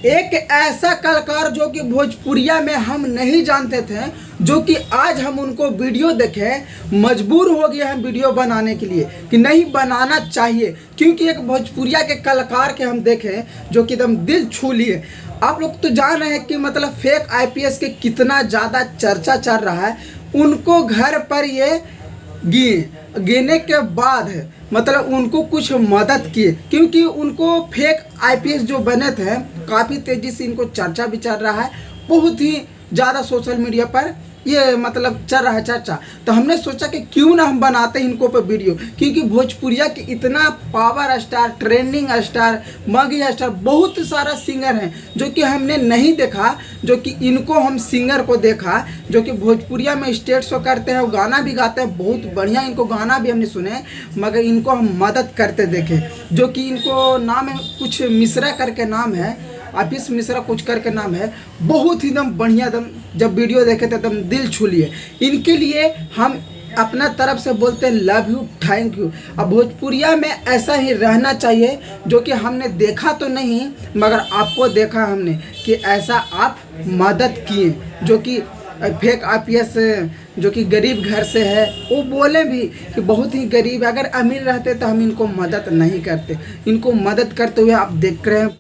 एक ऐसा कलाकार जो कि भोजपुरिया में हम नहीं जानते थे, जो कि आज हम उनको वीडियो देखे मजबूर हो गए हैं वीडियो बनाने के लिए कि नहीं बनाना चाहिए, क्योंकि एक भोजपुरिया के कलाकार के हम देखें जो कि एकदम दिल छू लिए। आप लोग तो जान रहे हैं कि मतलब फेक आईपीएस के कितना ज़्यादा चर्चा चल रहा है। उनको घर पर ये गिने के बाद मतलब उनको कुछ मदद किए, क्योंकि उनको फेक आईपीएस जो बने थे काफ़ी तेज़ी से इनको चर्चा भी चल रहा है, बहुत ही ज़्यादा सोशल मीडिया पर ये मतलब चल रहा है चर्चा। तो हमने सोचा कि क्यों ना हम बनाते हैं इनको पर वीडियो, क्योंकि भोजपुरिया के इतना power star, trending star, Magahi star, बहुत सारा सिंगर हैं जो कि हमने नहीं देखा, जो कि इनको हम सिंगर को देखा जो कि भोजपुरिया में स्टेज शो करते हैं, गाना भी गाते हैं, बहुत बढ़िया इनको गाना भी हमने सुने, मगर इनको हम मदद करते देखे। जो कि इनको नाम है कुछ मिश्रा करके नाम है, आशीष मिश्रा कुछ करके नाम है, बहुत ही एकदम बढ़िया, एकदम जब वीडियो देखे थे एकदम दिल छू लिए। इनके लिए हम अपना तरफ से बोलते हैं लव यू, थैंक यू। अब भोजपुरिया में ऐसा ही रहना चाहिए, जो कि हमने देखा तो नहीं मगर आपको देखा हमने कि ऐसा आप मदद किए, जो कि फेक आईपीएस जो कि गरीब घर से है, वो बोले भी कि बहुत ही गरीब, अगर अमीर रहते तो हम इनको मदद नहीं करते। इनको मदद करते हुए आप देख रहे हैं।